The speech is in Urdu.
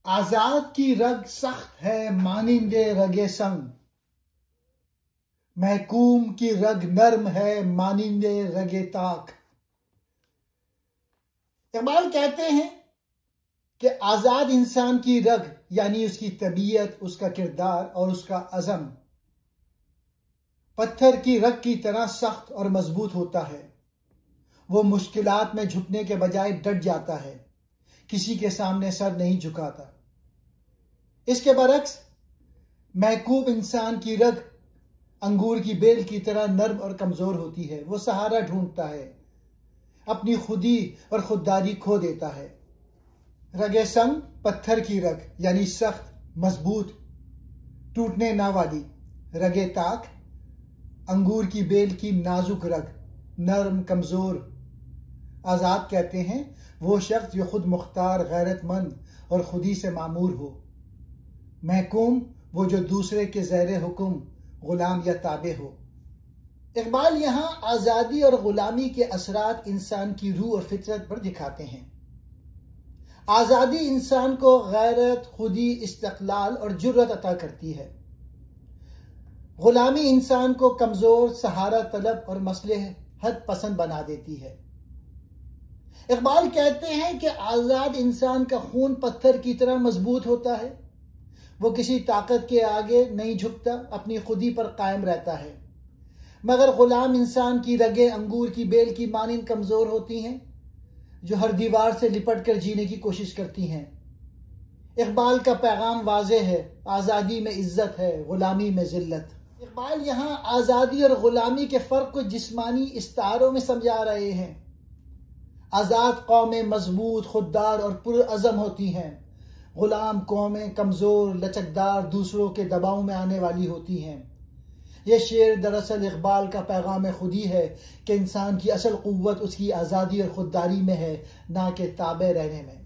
آزاد کی رگ سخت ہے مانند رگ سنگ، محکوم کی رگ نرم ہے مانند رگ تاک۔ اقبال کہتے ہیں کہ آزاد انسان کی رگ یعنی اس کی طبیعت، اس کا کردار اور اس کا عزم پتھر کی رگ کی طرح سخت اور مضبوط ہوتا ہے۔ وہ مشکلات میں جھکنے کے بجائے ڈٹ جاتا ہے، کسی کے سامنے سر نہیں جھکاتا۔ اس کے برعکس محکوم انسان کی رگ انگور کی بیل کی طرح نرم اور کمزور ہوتی ہے۔ وہ سہارا ڈھونڈتا ہے، اپنی خودی اور خودداری کھو دیتا ہے۔ رگ سنگ پتھر کی رگ یعنی سخت، مضبوط، ٹوٹنے نہ والی۔ رگ تاک انگور کی بیل کی نازک رگ، نرم، کمزور۔ آزاد کہتے ہیں وہ شخص جو خود مختار، غیرت مند اور خودی سے معمور ہو۔ محکوم وہ جو دوسرے کے زیر حکم غلام یا تابع ہو۔ اقبال یہاں آزادی اور غلامی کے اثرات انسان کی روح اور فطرت پر دکھاتے ہیں۔ آزادی انسان کو غیرت، خودی، استقلال اور جرأت عطا کرتی ہے۔ غلامی انسان کو کمزور، سہارا طلب اور مصلحت پسند بنا دیتی ہے۔ اقبال کہتے ہیں کہ آزاد انسان کا خون پتھر کی طرح مضبوط ہوتا ہے۔ وہ کسی طاقت کے آگے نہیں جھکتا، اپنی خودی پر قائم رہتا ہے۔ مگر غلام انسان کی رگیں انگور کی بیل کی مانند کمزور ہوتی ہیں، جو ہر دیوار سے لپٹ کر جینے کی کوشش کرتی ہیں۔ اقبال کا پیغام واضح ہے، آزادی میں عزت ہے، غلامی میں ذلت۔ اقبال یہاں آزادی اور غلامی کے فرق کو جسمانی استعاروں میں سمجھا رہے ہیں۔ آزاد قومیں مضبوط، خوددار اور پرعزم ہوتی ہیں۔ غلام قومیں کمزور، لچکدار، دوسروں کے دباؤ میں آنے والی ہوتی ہیں۔ یہ شعر دراصل اقبال کا پیغام خودی ہے کہ انسان کی اصل قوت اس کی آزادی اور خودداری میں ہے، نہ کہ تابع رہنے میں۔